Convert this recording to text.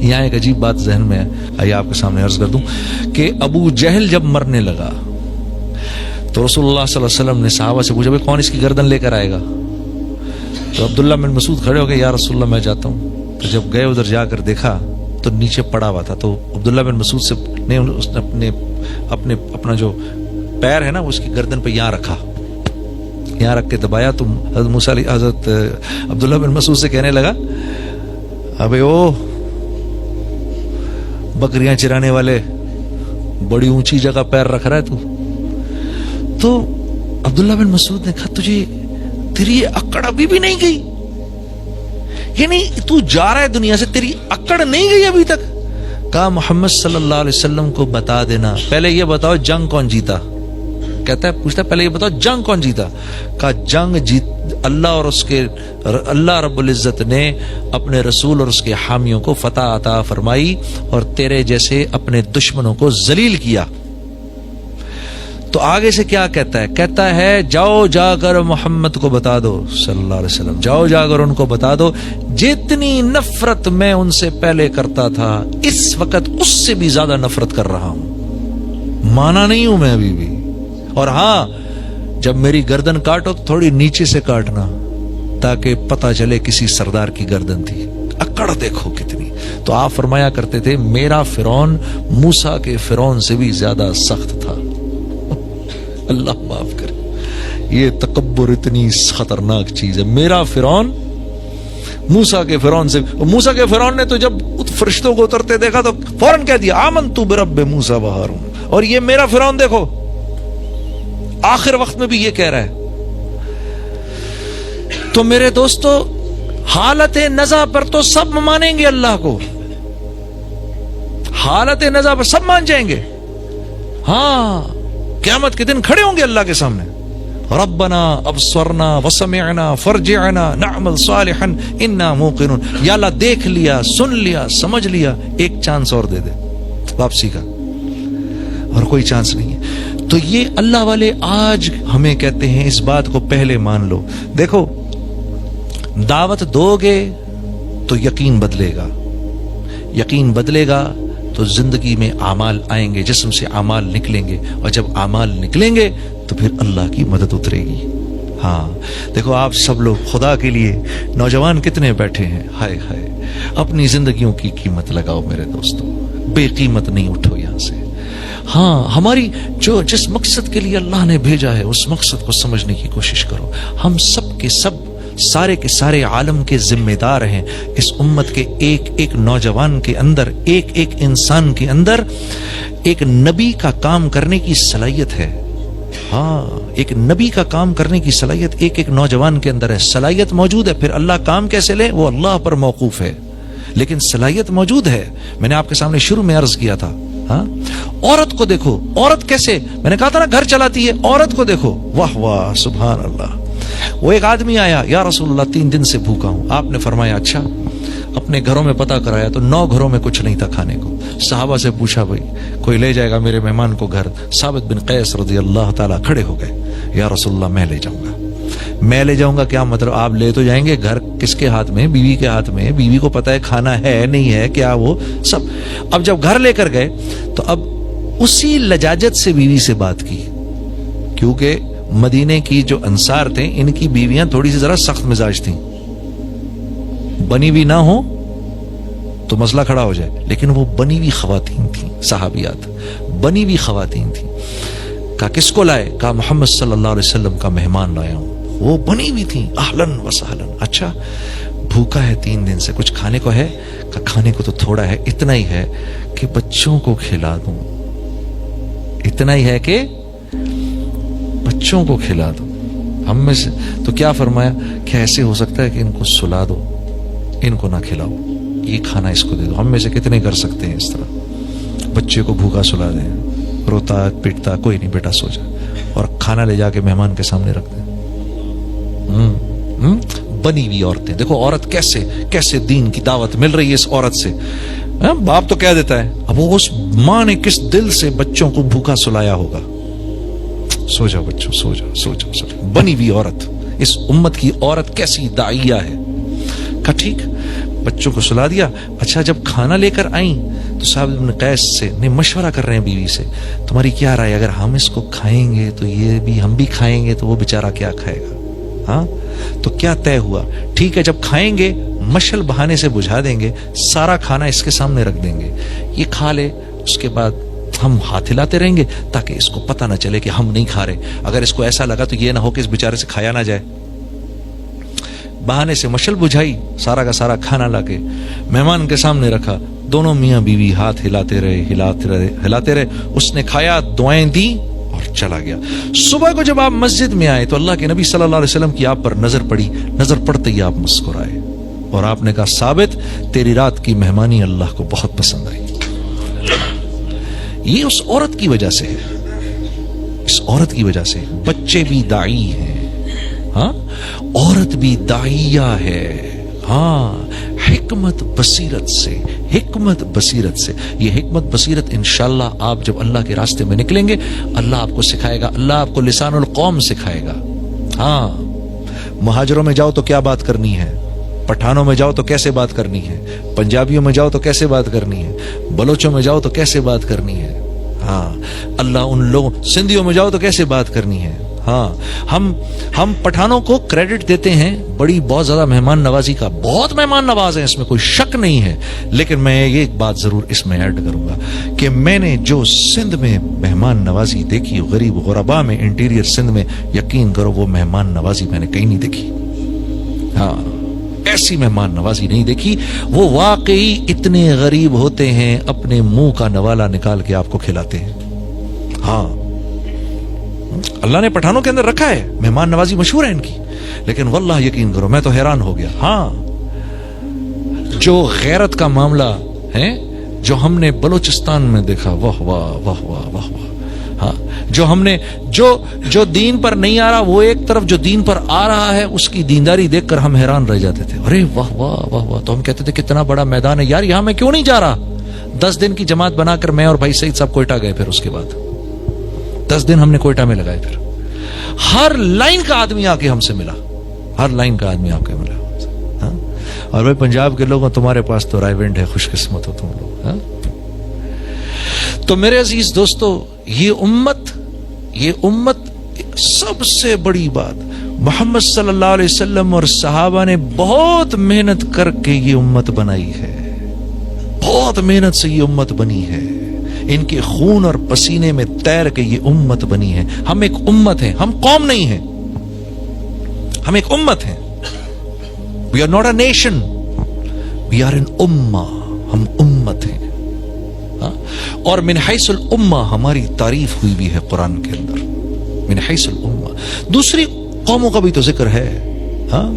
یہاں ایک عجیب بات ذہن میں ہے، آئیے آپ کے سامنے عرض کر دوں کہ ابو جہل جب مرنے لگا تو رسول اللہ صلی اللہ علیہ وسلم نے صحابہ سے پوچھا بھائی کون اس کی گردن لے کر آئے گا؟ تو عبداللہ بن مسعود کھڑے ہو گئے، یا رسول اللہ میں جاتا ہوں۔ تو جب گئے ادھر جا کر دیکھا تو نیچے پڑا ہوا تھا، تو عبداللہ بن مسعود سے نے اس نے اپنا جو پیر ہے نا اس کی گردن پہ یہاں رکھا، یہاں رکھ کے دبایا، تو حضرت موسیٰ حضرت عبداللہ بن مسعود سے کہنے لگا ابے او بکریاں چرانے والے، بڑی اونچی جگہ پیر رکھ رہا ہے تو عبداللہ بن مسعود نے کہا تجھے تیری اکڑ ابھی بھی نہیں گئی؟ یعنی تو جا رہا ہے دنیا سے، تیری اکڑ نہیں گئی ابھی تک؟ کہا محمد صلی اللہ علیہ وسلم کو بتا دینا، پہلے یہ بتاؤ جنگ کون جیتا؟ کہتا ہے پوچھتا ہے پہلے یہ بتاؤ جنگ کون جیتا؟ کہا جنگ جیت اللہ اور اس کے اللہ رب العزت نے اپنے رسول اور اس کے حامیوں کو فتح عطا فرمائی اور تیرے جیسے اپنے دشمنوں کو ذلیل کیا۔ تو آگے سے کیا کہتا ہے؟ کہتا ہے جاؤ جا کر محمد کو بتا دو صلی اللہ علیہ وسلم، جاؤ جا کر ان کو بتا دو جتنی نفرت میں ان سے پہلے کرتا تھا اس وقت اس سے بھی زیادہ نفرت کر رہا ہوں، مانا نہیں ہوں میں ابھی بھی، اور ہاں جب میری گردن کاٹو تو تھوڑی نیچے سے کاٹنا تاکہ پتہ چلے کسی سردار کی گردن تھی۔ اکڑ دیکھو کتنی۔ تو آپ فرمایا کرتے تھے میرا فرعون موسیٰ کے فرعون سے بھی زیادہ سخت تھا۔ اللہ معاف کرے، یہ تکبر اتنی خطرناک چیز ہے۔ میرا فرعون موسیٰ کے فرعون سے، موسیٰ کے فرعون نے تو جب فرشتوں کو اترتے دیکھا تو فوراً کہہ دیا آمنت برب موسیٰ و ہارون، اور یہ میرا فرعون دیکھو آخر وقت میں بھی یہ کہہ رہا ہے۔ تو میرے دوستو حالت نزع پر تو سب مانیں گے اللہ کو، حالت نزع پر سب مان جائیں گے، ہاں قیامت کے دن کھڑے ہوں گے اللہ کے سامنے، ربنا ابصرنا وسمعنا فرجعنا نعمل صالحا انا موقنون، یا اللہ دیکھ لیا، سن لیا، سمجھ لیا، ایک چانس اور دے دے واپسی کا، اور کوئی چانس نہیں ہے۔ تو یہ اللہ والے آج ہمیں کہتے ہیں اس بات کو پہلے مان لو۔ دیکھو دعوت دو گے تو یقین بدلے گا، یقین بدلے گا تو زندگی میں اعمال آئیں گے، جسم سے اعمال نکلیں گے، اور جب اعمال نکلیں گے تو پھر اللہ کی مدد اترے گی۔ ہاں دیکھو آپ سب لوگ خدا کے لیے نوجوان کتنے بیٹھے ہیں، ہائے ہائے، اپنی زندگیوں کی قیمت لگاؤ میرے دوستو، بے قیمت نہیں اٹھو یہاں سے۔ ہاں ہماری جس مقصد کے لیے اللہ نے بھیجا ہے اس مقصد کو سمجھنے کی کوشش کرو۔ ہم سب کے سب، سارے کے سارے عالم کے ذمہ دار ہیں، اس امت کے ایک ایک نوجوان کے اندر، ایک ایک انسان کے اندر ایک نبی کا کام کرنے کی صلاحیت ہے۔ ہاں ایک نبی کا کام کرنے کی صلاحیت ایک ایک نوجوان کے اندر ہے، صلاحیت موجود ہے، پھر اللہ کام کیسے لے وہ اللہ پر موقوف ہے، لیکن صلاحیت موجود ہے۔ میں نے آپ کے سامنے شروع میں عرض کیا تھا، ہاں عورت کو دیکھو، عورت کیسے، میں نے کہا تھا نا گھر چلاتی ہے، عورت کو دیکھو، واہ واہ سبحان اللہ۔ وہ ایک آدمی آیا، یا رسول اللہ 3 دن سے بھوکا ہوں، آپ نے فرمایا اچھا، اپنے گھروں میں پتہ کرایا تو 9 گھروں میں کچھ نہیں تھا کھانے کو۔ صحابہ سے پوچھا بھائی کوئی لے جائے گا میرے مہمان کو گھر؟ ثابت بن قیس رضی اللہ تعالیٰ کھڑے ہو گئے، یا رسول اللہ میں لے جاؤں گا۔ میں لے جاؤں گا کیا مطلب؟ آپ لے تو جائیں گے، گھر کس کے ہاتھ میں؟ بیوی کے ہاتھ میں، بیوی کو پتہ ہے کھانا ہے نہیں ہے کیا، وہ سب۔ اب جب گھر لے کر گئے تو اب اسی لجاجت سے بیوی سے بات کی، کیونکہ مدینے کی جو انصار تھے ان کی بیویاں تھوڑی سی ذرا سخت مزاج تھیں، بنی ہوئی نہ ہو تو مسئلہ کھڑا ہو جائے، لیکن وہ بنی ہوئی خواتین تھیں، صحابیات بنی ہوئی خواتین تھیں۔ کہا کس کو لائے؟ کہا محمد صلی اللہ علیہ وسلم کا مہمان لایا ہوں۔ وہ بنی ہوئی تھیں، اہلن و سہلن۔ اچھا بھوکا ہے 3 دن سے، کچھ کھانے کو ہے؟ کہا کھانے کو تو تھوڑا ہے، اتنا ہی ہے کہ بچوں کو کھلا دوں، اتنا ہی ہے کہ بچوں کو کھلا دو۔ ہم میں سے تو کیا فرمایا کہ ایسے ہو سکتا ہے کہ ان کو سلا دو، ان کو نہ کھلاؤ، یہ کھانا اس کو دے دو۔ ہم میں سے کتنے کر سکتے ہیں اس طرح؟ بچے کو بھوکا سلا دیں، روتا پیٹتا، کوئی نہیں بیٹا سو جا، اور کھانا لے جا کے مہمان کے سامنے رکھ دیں۔ بنی ہوئی عورتیں دیکھو، عورت کیسے دین کی دعوت مل رہی ہے اس عورت سے۔ باپ تو کہہ دیتا ہے، اب وہ اس ماں نے کس دل سے بچوں کو بھوکا سلایا ہوگا۔ سو جاؤ بچوں، سو جاؤ سو جاؤ سو جاؤ۔ بنی ہوئی عورت، اس امت کی عورت کیسی داعیہ ہے۔ کہا ٹھیک، بچوں کو سلا دیا. اچھا جب کھانا لے کر آئیں تو صاحب ابن قیس سے نے مشورہ کر رہے ہیں بیوی سے, تمہاری کیا رائے, اگر ہم اس کو کھائیں گے تو یہ بھی ہم بھی کھائیں گے تو وہ بیچارہ کیا کھائے گا. ہاں تو کیا طے ہوا, ٹھیک ہے جب کھائیں گے مشل بہانے سے بجھا دیں گے, سارا کھانا اس کے سامنے رکھ دیں گے, یہ کھا لے, اس کے بعد ہم ہاتھ ہلاتے رہیں گے تاکہ اس کو پتہ نہ چلے کہ ہم نہیں کھا رہے. اگر اس کو ایسا لگا تو یہ نہ ہو کہ اس بیچارے سے کھایا نہ جائے. بہانے سے مشل بجھائی, سارا کا سارا کھانا لا کے مہمان کے سامنے رکھا, دونوں میاں بیوی ہاتھ ہلاتے رہے. اس نے کھایا, دعائیں دی اور چلا گیا. صبح کو جب آپ مسجد میں آئے تو اللہ کے نبی صلی اللہ علیہ وسلم کی آپ پر نظر پڑی, نظر پڑتے ہی آپ مسکرائے اور آپ نے کہا ثابت تیری رات کی مہمانی اللہ کو بہت پسند آئی. یہ اس عورت کی وجہ سے ہے, اس عورت کی وجہ سے. بچے بھی داعی ہیں, ہاں عورت بھی داعیہ ہے, ہاں حکمت بصیرت سے, حکمت بصیرت سے. یہ حکمت بصیرت انشاءاللہ آپ جب اللہ کے راستے میں نکلیں گے اللہ آپ کو سکھائے گا, اللہ آپ کو لسان القوم سکھائے گا. ہاں مہاجروں میں جاؤ تو کیا بات کرنی ہے, پٹھانوں میں جاؤ تو کیسے بات کرنی ہے, پنجابیوں میں جاؤ تو کیسے بات کرنی ہے, بلوچوں میں جاؤ تو کیسے بات کرنی ہے. ہاں اللہ ان لوگوں, سندھیوں میں جاؤ تو کیسے بات کرنی ہے. ہاں ہم پٹھانوں کو کریڈٹ دیتے ہیں بڑی بہت زیادہ مہمان نوازی کا, بہت مہمان نواز ہیں, اس میں کوئی شک نہیں ہے. لیکن میں یہ ایک بات ضرور اس میں ایڈ کروں گا کہ میں نے جو سندھ میں مہمان نوازی دیکھی, غریب غربا میں, انٹیریئر سندھ میں, یقین کرو وہ مہمان نوازی میں نے کہیں نہیں دیکھی. ہاں ایسی مہمان نوازی نہیں دیکھی. وہ واقعی اتنے غریب ہوتے ہیں اپنے منہ کا نوالا نکال کے آپ کو کھلاتے ہیں. ہاں اللہ نے پٹھانوں کے اندر رکھا ہے, مہمان نوازی مشہور ہے ان کی, لیکن واللہ یقین کرو میں تو حیران ہو گیا. ہاں جو غیرت کا معاملہ ہے جو ہم نے بلوچستان میں دیکھا, واہ واہ واہ واہ واہ واہ. ہاں جو ہم نے جو دین پر نہیں آ رہا وہ ایک طرف, جو دین پر آ رہا ہے اس کی دینداری دیکھ کر ہم حیران رہ جاتے تھے. ارے واہ واہ واہ واہ. تو ہم کہتے تھے کتنا بڑا میدان ہے یار, یہاں میں کیوں نہیں جا رہا. 10 دن کی جماعت بنا کر میں اور بھائی سعید صاحب کوئٹہ گئے, پھر اس کے بعد 10 دن ہم نے کوئٹہ میں لگائے. پھر ہر لائن کا آدمی آ کے ہم سے ملا, ہر لائن کا آدمی آ کے ملا. ہاں اور بھائی پنجاب کے لوگوں تمہارے پاس تو رائے ونڈ ہے, خوش قسمت ہو تم لوگ. ہاں تو میرے عزیز دوستو, یہ امت سب سے بڑی بات, محمد صلی اللہ علیہ وسلم اور صحابہ نے بہت محنت کر کے یہ امت بنائی ہے, بہت محنت سے یہ امت بنی ہے. ان کے خون اور پسینے میں تیر کے یہ امت بنی ہے. ہم ایک امت ہیں, ہم قوم نہیں ہیں, ہم ایک امت ہیں. We are not a nation, we are an ummah. ہم امت ہیں. اور من حیث الامہ ہماری تعریف ہوئی بھی ہے قرآن کے اندر, من حیث الامہ. دوسری قوموں کا بھی تو ذکر ہے. ہاں